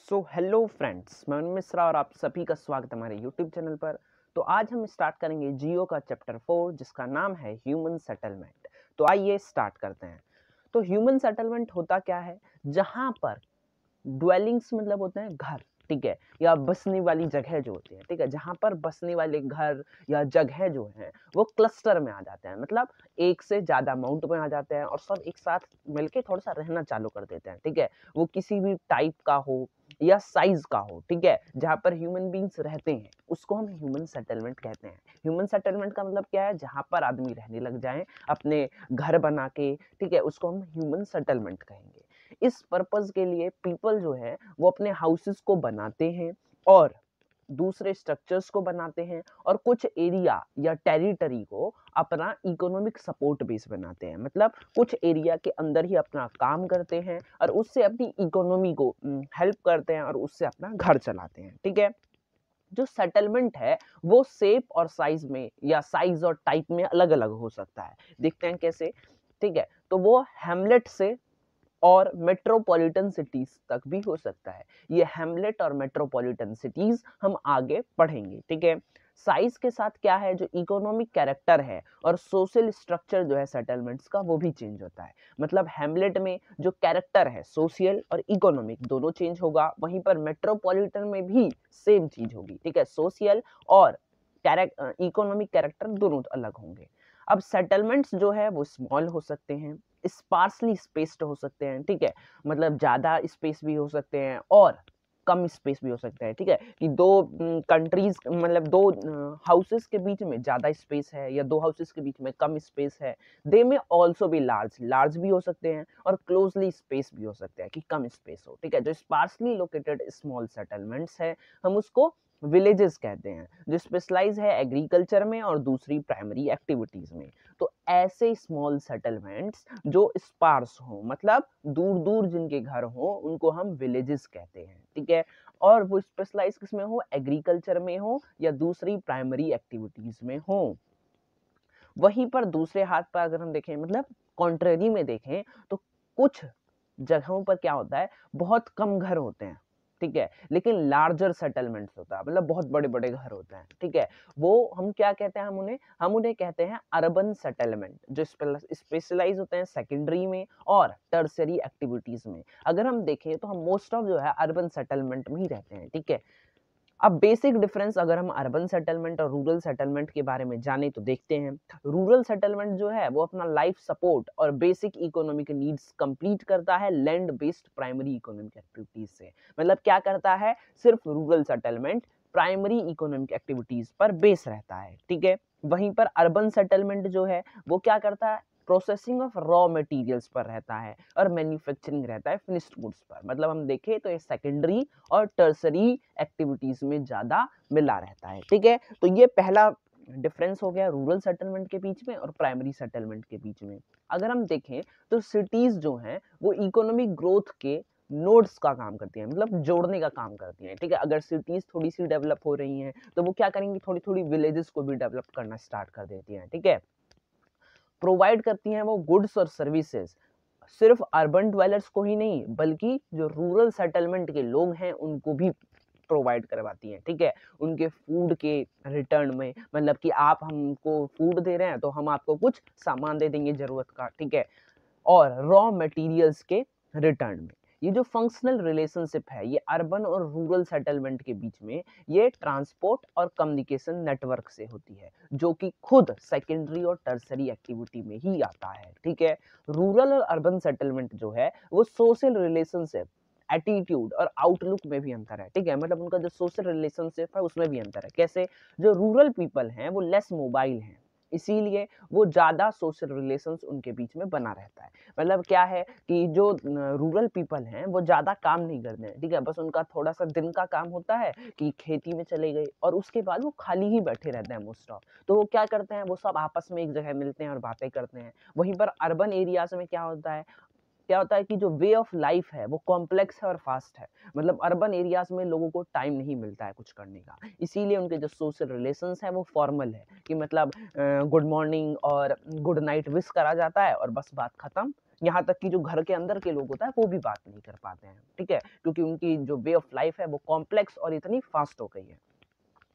So hello friends, मैं अमन मिश्रा और आप सभी का स्वागत है हमारे यूट्यूब चैनल पर। तो आज हम स्टार्ट करेंगे जियो का चैप्टर 4 जिसका नाम है ह्यूमन सेटलमेंट। तो आइए स्टार्ट करते हैं। तो ह्यूमन सेटलमेंट होता क्या है? जहां पर ड्वेलिंग्स मतलब होते हैं घर, ठीक है, या बसने वाली जगह जो होती है, ठीक है, जहां पर बसने वाले घर या जगह जो है वो क्लस्टर में आ जाते हैं, मतलब एक से ज्यादा अमाउंट में आ जाते हैं और सब एक साथ मिलके थोड़ा सा रहना चालू कर देते हैं, ठीक है। वो किसी भी टाइप का हो या साइज का हो, ठीक है, जहां पर ह्यूमन बींग्स रहते हैं उसको हम ह्यूमन सेटलमेंट कहते हैं। ह्यूमन सेटलमेंट का मतलब क्या है? जहां पर आदमी रहने लग जाए अपने घर बना के, ठीक है, उसको हम ह्यूमन सेटलमेंट कहेंगे। इस पर्पस के लिए पीपल जो है वो अपने हाउसेस को बनाते हैं और दूसरे स्ट्रक्चर्स को बनाते हैं और कुछ एरिया या टेरिटरी को अपना इकोनॉमिक सपोर्ट बेस बनाते हैं, मतलब कुछ एरिया के अंदर ही अपना काम करते हैं और उससे अपनी इकोनॉमी को हेल्प करते हैं और उससे अपना घर चलाते हैं, ठीक है। जो सेटलमेंट है वो शेप और साइज में या साइज और टाइप में अलग अलग हो सकता है। देखते हैं कैसे, ठीक है। तो वो हैमलेट से और मेट्रोपॉलिटन सिटीज तक भी हो सकता है। ये हैमलेट और मेट्रोपॉलिटन सिटीज हम आगे पढ़ेंगे, ठीक है। साइज के साथ क्या है, जो इकोनॉमिक कैरेक्टर है और सोशल स्ट्रक्चर जो है सेटलमेंट्स का वो भी चेंज होता है। मतलब हैमलेट में जो कैरेक्टर है सोशल और इकोनॉमिक दोनों चेंज होगा, वहीं पर मेट्रोपॉलिटन में भी सेम चीज होगी, ठीक है। सोशल और इकोनॉमिक कैरेक्टर दोनों अलग होंगे। अब सेटलमेंट्स जो है वो स्मॉल हो सकते हैं, स्पार्सली स्पेस्ड हो सकते हैं, ठीक है, मतलब ज्यादा स्पेस भी हो सकते हैं और कम स्पेस भी हो सकता है, ठीक है, कि दो कंट्रीज मतलब दो हाउसेस के बीच में ज्यादा स्पेस है या दो हाउसेस के बीच में कम स्पेस है। दे में ऑल्सो भी लार्ज लार्ज भी हो सकते हैं और क्लोजली स्पेस भी हो सकते हैं कि कम स्पेस हो, ठीक है। जो स्पार्सली लोकेटेड स्मॉल सेटलमेंट्स है हम उसको विलेजेस कहते हैं, जो स्पेशलाइज है एग्रीकल्चर में और दूसरी प्राइमरी एक्टिविटीज में। तो ऐसे स्मॉल सेटलमेंट्स जो स्पार्स हो, मतलब दूर दूर जिनके घर हो, उनको हम विलेजेस कहते हैं, ठीक है। और वो स्पेशलाइज किसमें हो? एग्रीकल्चर में हो या दूसरी प्राइमरी एक्टिविटीज में हो। वहीं पर दूसरे हाथ पर अगर हम देखें, मतलब कॉन्ट्रेरी में देखें, तो कुछ जगहों पर क्या होता है, बहुत कम घर होते हैं, ठीक है, लेकिन लार्जर सेटलमेंट्स होता है, मतलब बहुत बड़े बड़े घर होते हैं, ठीक है। वो हम क्या कहते हैं? हम उन्हें कहते हैं अर्बन सेटलमेंट, जो स्पेशलाइज होते हैं सेकेंडरी में और टर्सरी एक्टिविटीज में। अगर हम देखें तो हम मोस्ट ऑफ जो है अर्बन सेटलमेंट में ही रहते हैं, ठीक है। अब बेसिक डिफरेंस अगर हम अर्बन सेटलमेंट और रूरल सेटलमेंट के बारे में जाने तो देखते हैं। रूरल सेटलमेंट जो है वो अपना लाइफ सपोर्ट और बेसिक इकोनॉमिक नीड्स कंप्लीट करता है land based primary economic activities से। मतलब क्या करता है? सिर्फ rural settlement primary economic activities पर बेस रहता है, ठीक है। वहीं पर अर्बन सेटलमेंट जो है वो क्या करता है? प्रोसेसिंग ऑफ रॉ मटेरियल्स पर रहता है और मैन्युफैक्चरिंग रहता है फिनिश्ड गुड्स पर। मतलब हम देखें तो ये सेकेंडरी और टर्सरी एक्टिविटीज में ज्यादा मिला रहता है, ठीक है। तो ये पहला डिफरेंस हो गया रूरल सेटलमेंट के बीच में और प्राइमरी सेटलमेंट के बीच में। अगर हम देखें तो सिटीज जो हैं वो इकोनॉमिक ग्रोथ के नोड्स का काम करती हैं, मतलब जोड़ने का काम करती हैं, ठीक है। अगर सिटीज थोड़ी सी डेवलप हो रही हैं तो वो क्या करेंगी? थोड़ी थोड़ी विलेजेस को भी डेवलप करना स्टार्ट कर देती हैं, ठीक है। प्रोवाइड करती हैं वो गुड्स और सर्विसेज सिर्फ अर्बन ड्वेलर्स को ही नहीं, बल्कि जो रूरल सेटलमेंट के लोग हैं उनको भी प्रोवाइड करवाती हैं, ठीक है। उनके फूड के रिटर्न में, मतलब कि आप हमको फूड दे रहे हैं तो हम आपको कुछ सामान दे देंगे जरूरत का, ठीक है, और रॉ मटेरियल्स के रिटर्न में। ये जो फंक्शनल रिलेशनशिप है ये अर्बन और रूरल सेटलमेंट के बीच में ये ट्रांसपोर्ट और कम्युनिकेशन नेटवर्क से होती है, जो कि खुद सेकेंडरी और टर्सरी एक्टिविटी में ही आता है, ठीक है। रूरल और अर्बन सेटलमेंट जो है वो सोशल रिलेशनशिप, एटीट्यूड और आउटलुक में भी अंतर है, ठीक है। मतलब उनका जो सोशल रिलेशनशिप है उसमें भी अंतर है। कैसे? जो रूरल पीपल हैं वो लेस मोबाइल हैं, इसीलिए वो ज्यादा सोशल रिलेशंस उनके बीच में बना रहता है। मतलब क्या है कि जो रूरल पीपल हैं वो ज्यादा काम नहीं करते हैं, ठीक है, बस उनका थोड़ा सा दिन का काम होता है कि खेती में चले गए और उसके बाद वो खाली ही बैठे रहते हैं मोस्ट ऑफ। तो वो क्या करते हैं? वो सब आपस में एक जगह मिलते हैं और बातें करते हैं। वहीं पर अर्बन एरियाज में क्या होता है कि जो वे ऑफ लाइफ है वो कॉम्प्लेक्स है और फास्ट है। मतलब अर्बन एरियाज में लोगों को टाइम नहीं मिलता है कुछ करने का, इसीलिए उनके जो सोशल रिलेशंस है वो फॉर्मल है, कि मतलब गुड मॉर्निंग और गुड नाइट विश करा जाता है और बस बात खत्म, यहाँ तक कि जो घर के अंदर के लोग होता है वो भी बात नहीं कर पाते हैं, ठीक है, क्योंकि उनकी जो वे ऑफ लाइफ है वो कॉम्प्लेक्स और इतनी फास्ट हो गई है।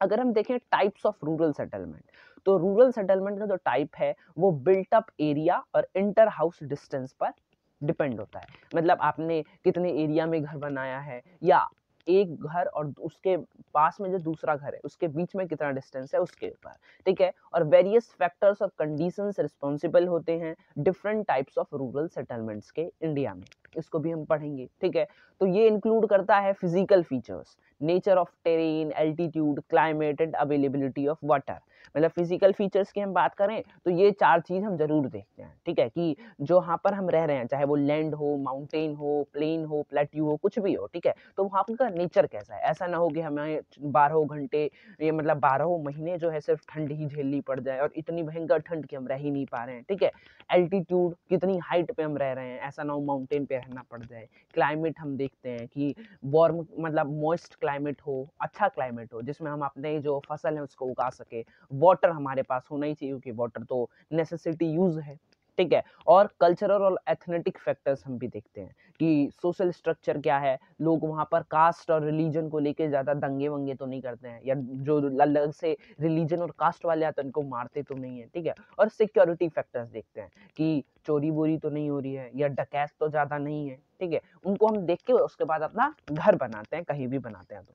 अगर हम देखें टाइप्स ऑफ रूरल सेटलमेंट, तो रूरल सेटलमेंट का जो टाइप है वो बिल्ट अप एरिया और इंटर हाउस डिस्टेंस पर डिपेंड होता है। मतलब आपने कितने एरिया में घर बनाया है, या एक घर और उसके पास में जो दूसरा घर है उसके बीच में कितना डिस्टेंस है उसके ऊपर, ठीक है। और वेरियस फैक्टर्स और कंडीशंस रिस्पॉन्सिबल होते हैं different types of rural settlements के इंडिया में, इसको भी हम पढ़ेंगे, ठीक है। तो ये इंक्लूड करता है physical features, nature of terrain, altitude, climate and availability of water. मतलब फिजिकल फीचर्स की हम बात करें तो ये 4 चीज हम जरूर देखते हैं, ठीक है, कि जो यहाँ पर हम रह रहे हैं, चाहे वो लैंड हो, माउंटेन हो, प्लेन हो, प्लेट्यू हो, कुछ भी हो, ठीक है, तो वहाँ का नेचर कैसा है। ऐसा ना हो कि हमें 12 घंटे, ये मतलब 12 महीने जो है सिर्फ ठंड ही झेलनी पड़ जाए और इतनी भयंकर ठंड कि हम रह ही नहीं पा रहे हैं, ठीक है। एल्टीट्यूड, कितनी हाइट पे हम रह रहे हैं, ऐसा ना हो माउंटेन पे रहना पड़ जाए। क्लाइमेट हम देखते हैं कि वार्म मतलब मॉइस्ट क्लाइमेट हो, अच्छा क्लाइमेट हो जिसमें हम अपने जो फसल है उसको उगा सके। वाटर हमारे पास होना ही चाहिए क्योंकि वाटर तो नेसेसिटी यूज है, ठीक है। और कल्चरल और एथनेटिक फैक्टर्स हम भी देखते हैं कि सोशल स्ट्रक्चर क्या है, लोग वहाँ पर कास्ट और रिलीजन को लेके ज्यादा दंगे वंगे तो नहीं करते हैं, या जो अलग से रिलीजन और कास्ट वाले आते हैं उनको मारते तो नहीं है, ठीक है। और सिक्योरिटी फैक्टर्स देखते हैं कि चोरी बोरी तो नहीं हो रही है, या डकैत तो ज्यादा नहीं है, ठीक है। उनको हम देख के उसके बाद अपना घर बनाते हैं, कहीं भी बनाते हैं। तो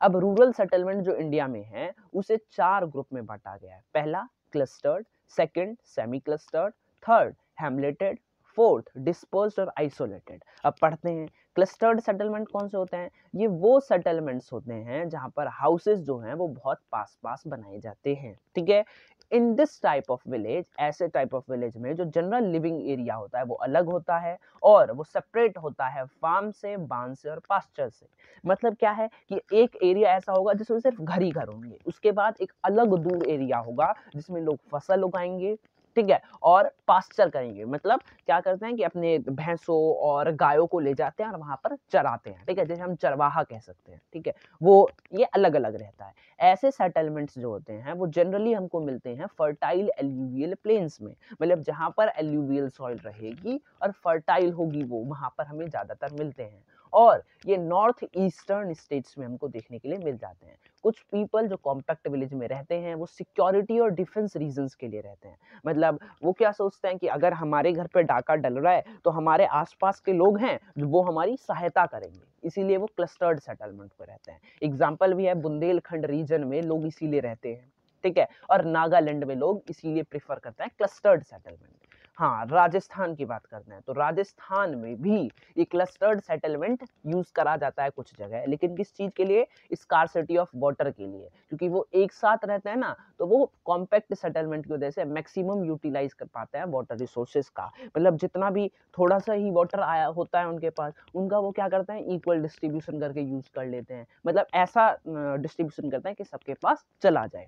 अब रूरल सेटलमेंट जो इंडिया में है उसे 4 ग्रुप में बांटा गया है। पहला clustered, second semi clustered, third hamleted, fourth dispersed और आइसोलेटेड। अब पढ़ते हैं क्लस्टर्ड सेटलमेंट कौन से होते हैं। ये वो सेटलमेंट्स होते हैं जहां पर हाउसेस जो हैं वो बहुत पास पास बनाए जाते हैं, ठीक है। In this type of village, ऐसे टाइप ऑफ विलेज में जो जनरल लिविंग एरिया होता है वो अलग होता है और वो सेपरेट होता है फार्म से, बांध से और पास्चर से। मतलब क्या है कि एक एरिया ऐसा होगा जिसमें सिर्फ घर ही घर होंगे, उसके बाद एक अलग दूर एरिया होगा जिसमें लोग फसल उगाएंगे, ठीक है, और पास्चर करेंगे। मतलब क्या करते हैं कि अपने भैंसों और गायों को ले जाते हैं और वहां पर चराते हैं, ठीक है, जैसे हम चरवाहा कह सकते हैं, ठीक है। वो ये अलग अलग रहता है। ऐसे सेटलमेंट्स जो होते हैं वो जनरली हमको मिलते हैं फर्टाइल एल्यूवियल प्लेन्स में। मतलब जहां पर एल्यूवियल सॉइल रहेगी और फर्टाइल होगी वो वहां पर हमें ज्यादातर मिलते हैं। और ये नॉर्थ ईस्टर्न स्टेट्स में हमको देखने के लिए मिल जाते हैं। कुछ पीपल जो कॉम्पैक्ट विलेज में रहते हैं वो सिक्योरिटी और डिफेंस रीजंस के लिए रहते हैं। मतलब वो क्या सोचते हैं कि अगर हमारे घर पे डाका डल रहा है तो हमारे आसपास के लोग हैं जो वो हमारी सहायता करेंगे, इसीलिए वो क्लस्टर्ड सेटलमेंट पे रहते हैं। एग्जाम्पल भी है, बुंदेलखंड रीजन में लोग इसीलिए रहते हैं, ठीक है, और नागालैंड में लोग इसीलिए प्रेफर करते हैं क्लस्टर्ड सेटलमेंट। हाँ, राजस्थान की बात करते हैं तो राजस्थान में भी ये क्लस्टर्ड सेटलमेंट यूज करा जाता है कुछ जगह, लेकिन किस चीज के लिए, स्कार्सिटी ऑफ वाटर के लिए, क्योंकि वो एक साथ रहते हैं ना, तो वो कॉम्पैक्ट सेटलमेंट की वजह से मैक्सिमम यूटिलाइज कर पाते हैं वाटर रिसोर्सेज का। मतलब जितना भी थोड़ा सा ही वाटर आया होता है उनके पास, उनका वो क्या करते हैं इक्वल डिस्ट्रीब्यूशन करके यूज कर लेते हैं। मतलब ऐसा डिस्ट्रीब्यूशन करते हैं कि सबके पास चला जाए।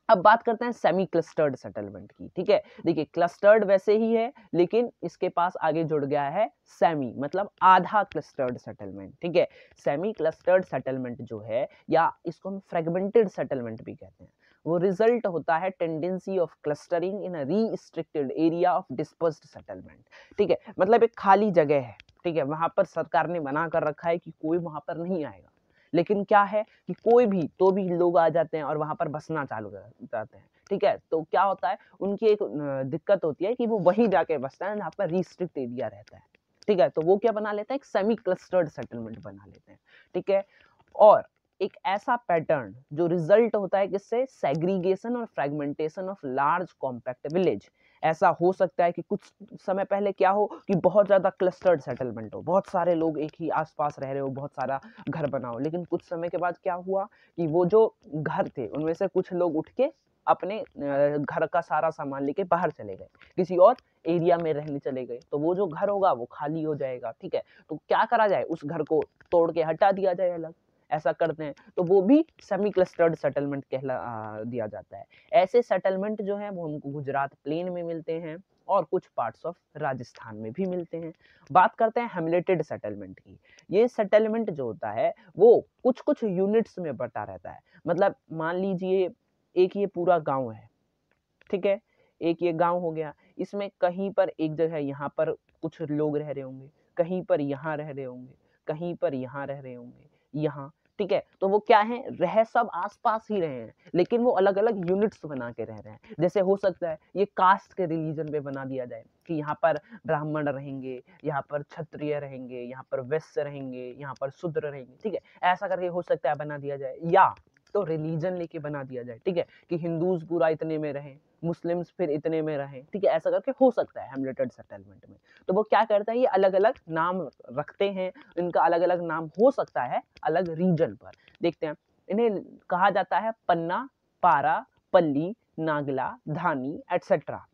अब बात करते हैं सेमी क्लस्टर्ड सेटलमेंट की, ठीक है। देखिए क्लस्टर्ड वैसे ही है लेकिन इसके पास आगे जुड़ गया है सेमी, मतलब आधा क्लस्टर्ड सेटलमेंट, ठीक है। सेमी क्लस्टर्ड सेटलमेंट जो है, या इसको हम फ्रेगमेंटेड सेटलमेंट भी कहते हैं, वो रिजल्ट होता है tendency of clustering in a restricted area of dispersed settlement, ठीक है। मतलब एक खाली जगह है, ठीक है, वहां पर सरकार ने मना कर रखा है कि कोई वहां पर नहीं आएगा, लेकिन क्या है कि कोई भी तो भी लोग आ जाते हैं और वहां पर बसना चालू कर जाते हैं, ठीक है। तो क्या होता है, उनकी एक दिक्कत होती है कि वो वहीं जाके बसता है जहाँ पर रिस्ट्रिक्ट एरिया रहता है, ठीक है। तो वो क्या बना लेते हैं, एक सेमी क्लस्टर्ड सेटलमेंट बना लेते हैं, ठीक है। और एक ऐसा पैटर्न जो रिजल्ट होता है किससे, सेग्रीगेशन और fragmentation of large compact village. ऐसा हो सकता है कि कुछ समय पहले क्या हो कि बहुत ज्यादा क्लस्टर्ड सेटलमेंट हो, बहुत सारे लोग एक ही आसपास रह रहे हो, बहुत सारा घर बना हो, लेकिन कुछ समय के बाद क्या हुआ कि वो जो घर थे उनमें से कुछ लोग उठ के अपने घर का सारा सामान लेके बाहर चले गए, किसी और एरिया में रहने चले गए, तो वो जो घर होगा वो खाली हो जाएगा, ठीक है। तो क्या करा जाए, उस घर को तोड़ के हटा दिया जाए अलग, ऐसा करते हैं, तो वो भी सेमी क्लस्टर्ड सेटलमेंट कहला दिया जाता है। ऐसे सेटलमेंट जो है वो हमको गुजरात प्लेन में मिलते हैं और कुछ पार्ट्स ऑफ राजस्थान में भी मिलते हैं। बात करते हैं हेमलेटेड सेटलमेंट की। ये सेटलमेंट जो होता है वो कुछ कुछ यूनिट्स में बटा रहता है। मतलब मान लीजिए एक ये पूरा गांव है, ठीक है, एक ये गांव हो गया, इसमें कहीं पर एक जगह यहाँ पर कुछ लोग रह रहे होंगे, कहीं पर यहाँ रह रहे होंगे, कहीं पर यहाँ रह रहे होंगे, यहाँ, ठीक है। तो वो क्या है, रह सब आसपास ही रहे हैं, लेकिन वो अलग अलग यूनिट्स बना के रह रहे हैं। जैसे हो सकता है ये कास्ट के रिलीजन पे बना दिया जाए कि यहाँ पर ब्राह्मण रहेंगे, यहाँ पर क्षत्रिय रहेंगे, यहाँ पर वैश्य रहेंगे, यहाँ पर शूद्र रहेंगे, ठीक है। ऐसा करके हो सकता है बना दिया जाए, या तो रिलीजन लेके बना दिया जाए, ठीक है, कि हिंदूज पूरा इतने में रहें, मुस्लिम्स फिर इतने में रहें, ठीक है। ऐसा करके हो सकता है हेमिल्टन सेटलमेंट में। तो वो क्या करता है, ये अलग अलग नाम रखते हैं, इनका अलग अलग नाम हो सकता है अलग रीजन पर। देखते हैं, इन्हें कहा जाता है पन्ना, पारा, पल्ली, नागला, धानी etcetera.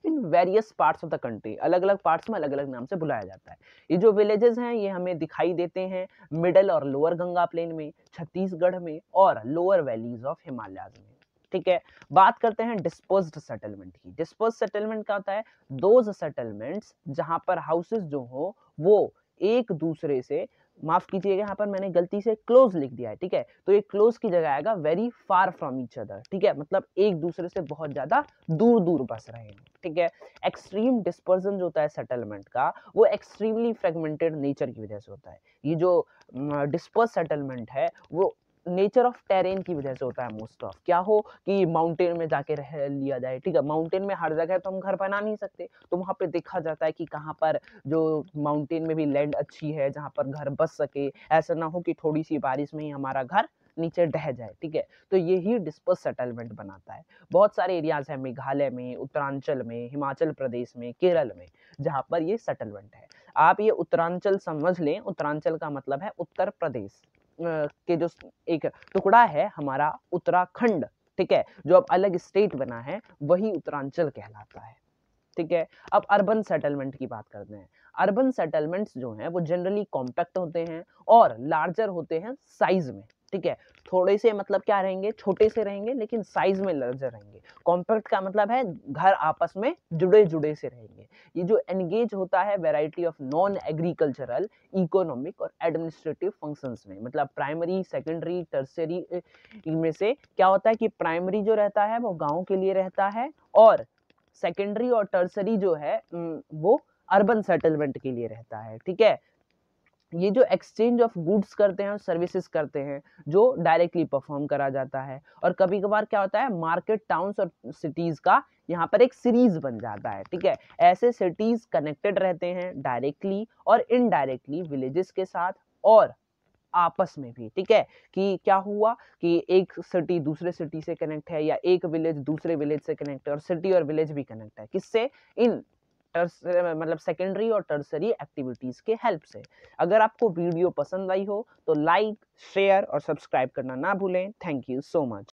In various parts of the country, अलग अलग पार्ट्स में अलग अलग नाम से बुलाया जाता है। ये जो विलेजेस हैं ये हमें दिखाई देते हैं मिडल और लोअर गंगा प्लेन में, छत्तीसगढ़ में और लोअर वैलीज ऑफ हिमालयाज में, ठीक है। बात करते हैं डिस्पर्स्ड सेटलमेंट की। डिस्पर्स्ड सेटलमेंट क्या होता है, दोज सेटलमेंट्स जहां पर हाउसेस जो हो वो एक दूसरे से, माफ कीजिएगा यहाँ पर मैंने गलती से क्लोज लिख दिया है, ठीक है। तो ये क्लोज की जगह आएगा very far from each other, ठीक है, मतलब एक दूसरे से बहुत ज्यादा दूर दूर बस रहे हैं, ठीक है। एक्सट्रीम डिस्पर्जन जो होता है सेटलमेंट का, वो एक्सट्रीमली फ्रेगमेंटेड नेचर की वजह से होता है। ये जो डिस्पर्स सेटलमेंट है वो नेचर ऑफ टेरेन की वजह से होता है मोस्ट ऑफ। क्या हो कि माउंटेन में जाके रह लिया जाए, ठीक है। माउंटेन में हर जगह तो हम घर बना नहीं सकते, तो वहां पे देखा जाता है कि कहाँ पर जो माउंटेन में भी लैंड अच्छी है जहां पर घर बस सके, ऐसा ना हो कि थोड़ी सी बारिश में ही हमारा घर नीचे ढह जाए, ठीक है। तो यही डिस्पर्स सेटलमेंट बनाता है। बहुत सारे एरियाज हैं मेघालय में, उत्तरांचल में, हिमाचल प्रदेश में, केरल में, जहां पर ये सेटलमेंट है। आप ये उत्तरांचल समझ लें, उत्तरांचल का मतलब है उत्तर प्रदेश के जो एक टुकड़ा है हमारा उत्तराखंड, ठीक है, जो अब अलग स्टेट बना है, वही उत्तरांचल कहलाता है, ठीक है। अब अर्बन सेटलमेंट की बात करते हैं। अर्बन सेटलमेंट्स जो हैं वो जनरली कॉम्पैक्ट होते हैं और लार्जर होते हैं साइज में, ठीक है। थोड़े से मतलब क्या रहेंगे, छोटे से रहेंगे लेकिन साइज में लार्जर रहेंगे। कॉम्पैक्ट का मतलब है घर आपस में जुड़े जुड़े से रहेंगे। ये जो एंगेज होता है variety of non agricultural, economic और एडमिनिस्ट्रेटिव फंक्शंस में, मतलब प्राइमरी, सेकेंडरी, टर्शियरी इनमें से क्या होता है कि प्राइमरी जो रहता है वो गाँव के लिए रहता है, और सेकेंडरी और टर्सरी जो है वो अर्बन सेटलमेंट के लिए रहता है, ठीक है। ये जो एक्सचेंज ऑफ गुड्स करते हैं और सर्विसेज करते हैं जो डायरेक्टली परफॉर्म करा जाता है, और कभी कभार क्या होता है मार्केट टाउन्स और सिटीज का यहाँ पर एक सीरीज बन जाता है, ठीक है। ऐसे सिटीज कनेक्टेड रहते हैं डायरेक्टली और इनडायरेक्टली विलेजेस के साथ और आपस में भी, ठीक है। कि क्या हुआ कि एक सिटी दूसरे सिटी से कनेक्ट है, या एक विलेज दूसरे विलेज से कनेक्ट है, और सिटी और विलेज भी कनेक्ट है, किससे, इन मतलब सेकेंडरी और टर्सरी एक्टिविटीज के हेल्प से। अगर आपको वीडियो पसंद आई हो तो लाइक, शेयर और सब्सक्राइब करना ना भूलें। Thank you so much.